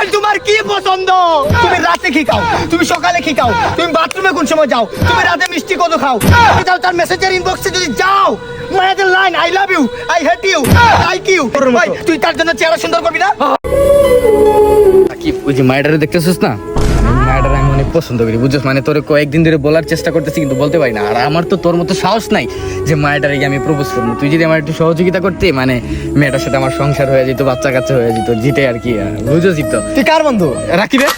ভাই তোমার কি পছন্দ? তুমি রাতে কি খাও, তুমি সকালে কি খাও, তুমি বাথরুমে কোন সময় যাও, তুমি রাতে মিষ্টি কত খাও, তুমি যাও তার মেসেঞ্জার ইনবক্সে যদি যাও মায়েদের line I love you, I hate you, like you, ভাই তুই তার জন্য চেহারা সুন্দর করবি না? কি ওই যে মায়েরারে দেখতেছিস না, মায়েরারে আমি অনেক পছন্দ করি বুঝছিস, মানে তোরে কয়েকদিন ধরে বলার চেষ্টা করতেছি কিন্তু বলতে পারি না। আর আমার তো তোর মতো সাহস নাই যে মায়েরারে গিয়ে আমি প্রপোজ করবো। তুই যদি আমার একটু সহযোগিতা করতে, মানে মেয়েটার সাথে আমার সংসার হয়ে যেত, বাচ্চা কাচ্চা হয়ে যেত, জিতে আর কি, বুঝেছিস তো। তুই কার বন্ধু? রাখি রে,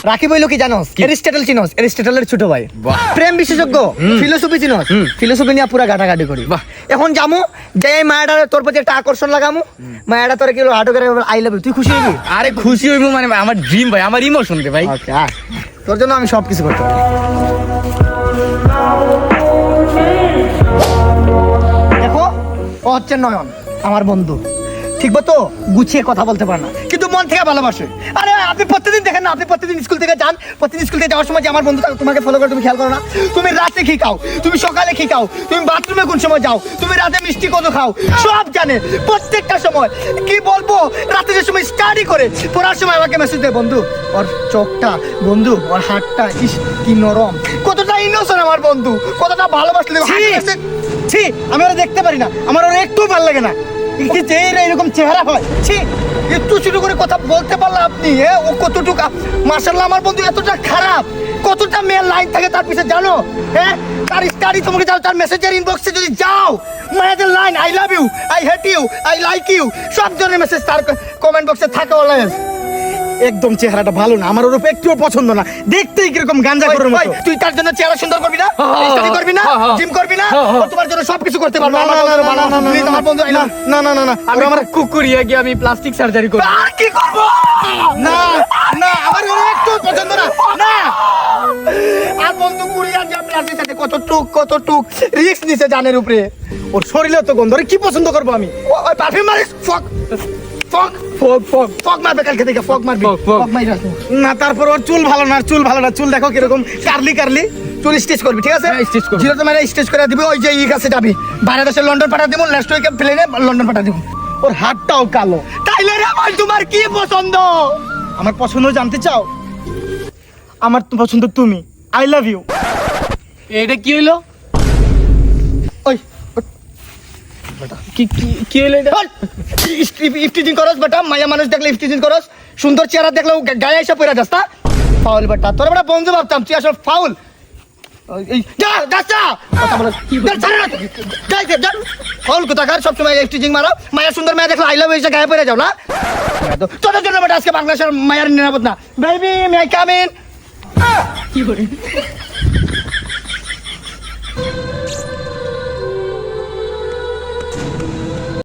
রাকিব হইলো কি জানোস? এরিস্টটল চিনোস? এরিস্টটলের ছোট ভাই, বাহ। প্রেম বিশেষজ্ঞ, ফিলোসফি চিনোস? ফিলোসফি নিয়ে পুরা ঘাটাঘাটি করি। বাহ। এখন জামু যে এই মায়াটা তোর প্রতি একটা আকর্ষণ লাগামু, মায়াটা তোর কি হাঁটু করে আই লাভ ইউ, তুই খুশি হবি? আরে খুশি হইবো মানে আমার ড্রিম ভাই, আমার ইমোশন রে ভাই। ওকে, তোর জন্য আমি সবকিছু করতে পারি। দেখো ও হচ্ছে নয়ন, আমার বন্ধু, ঠিক তো গুছিয়ে কথা বলতে পারে না কিন্তু মন থেকে ভালোবাসে। আরে আপনি প্রতিদিন দেখেন না, আপনি প্রতিদিন স্কুল থেকে যান, প্রতিদিন স্কুল থেকে যাওয়ার সময় যে আমার বন্ধু তোমাকে ফলো করে, তুমি খেয়াল করো না? তুমি রাতে কি খাও, তুমি সকালে কি খাও, তুমি বাথরুমে কোন সময় যাও, তুমি রাতে মিষ্টি কত খাও, সব জানে প্রত্যেকটা সময়। কি বলবো, রাতে যে সময় স্টাডি করে পড়ার সময় আমাকে মেসেজ দেয়, বন্ধু ওর চোখটা, বন্ধু ওর হাতটা, ইস কি নরম, কতটা ইনোসেন্ট আমার বন্ধু, কতটা ভালোবাসলে। ছি, আমি ওরা দেখতে পারি না, আমার ওরা একটু ভালো লাগে না। এরকম চেহারা হয়, ছি, একটু ছোট করে কথা বলতে পারলে আপনি, ও কতটুকু মাশাআল্লাহ আমার বন্ধু এতটা খারাপ, কতটা মেয়ের লাইন থাকে তার পিছে জানো? তার স্টাডি তোমাকে যাও, তার মেসেঞ্জার ইনবক্সে যদি যাও মায়েদের line I love you, I hate you, I like you, সব ধরনের মেসেজ তার কমেন্ট বক্সে থাকে অলওয়েজ। একদম চেহারাটা ভালো না, আমার ওর উপর একটুও পছন্দ না, দেখতেই কিরকম গাঞ্জা করার মতো। তুই তার জন্য চেহারা সুন্দর করবি না, স্টাডি করবি না, জিম করবি না, ও তোমার জন্য সবকিছু করতে পারবে। প্লিজ আমার বন্ধু, না না না না না, আমি আমার কুকুরিয়া গিয়ে আমি প্লাস্টিক সার্জারি করব। আর কি করব? না না, আমার ওর একটু পছন্দ না, না। আর বন্ধু কুড়িয়া যা প্লাস্টিক সাথে কত টুক রিস্ক নিছে জানের উপরে, ওর শরীরে তো গন্ধ, কি পছন্দ করব আমি? ওই পারফিউম মারিস, ফক ফক ফক ফক ফক মারবে কালকে থেকে, ফক মারবি, ফক মাইরাস না। তারপর ওর চুল ভালো না, চুল ভালো না, চুল দেখো কিরকম কার্লি কার্লি, চুল স্টিচ করবি, ঠিক আছে? স্টিচ করব, জিরো তো মানে স্টিচ করে দিবি। ওই যে ই কাছে যাবি, বাইরে দেশে লন্ডন পাঠা দিব, নেক্সট উইকে প্লেনে লন্ডন পাঠা দিব। ওর হাতটাও কালো, তাইলে রে ভাই তোমার কি পছন্দ? আমার পছন্দ জানতে চাও? আমার তো পছন্দ তুমি, আই লাভ ইউ। এটা কি হইলো? ওই কি কি কি হইলো এটা? ইফটিজিং করস বেটা, মায়া মানুষ দেখলে ইফটিজিং করস, সুন্দর চেহারা দেখলেও গায়ে এসে পড়ে যাস না, ফাউল বেটা। তোর বেটা বন্ধু ভাবতাম, তুই আসলে ফাউল। ফাউল কোথাকার, সবসময় ইফটিজিং মারো, মায়া সুন্দর মেয়ে দেখলে আই লাভ ইউ গায়ে পড়ে যাও না। তোদের জন্য বেটা আজকে বাংলাদেশের মায়ের নিরাপদ না। Baby may I come in?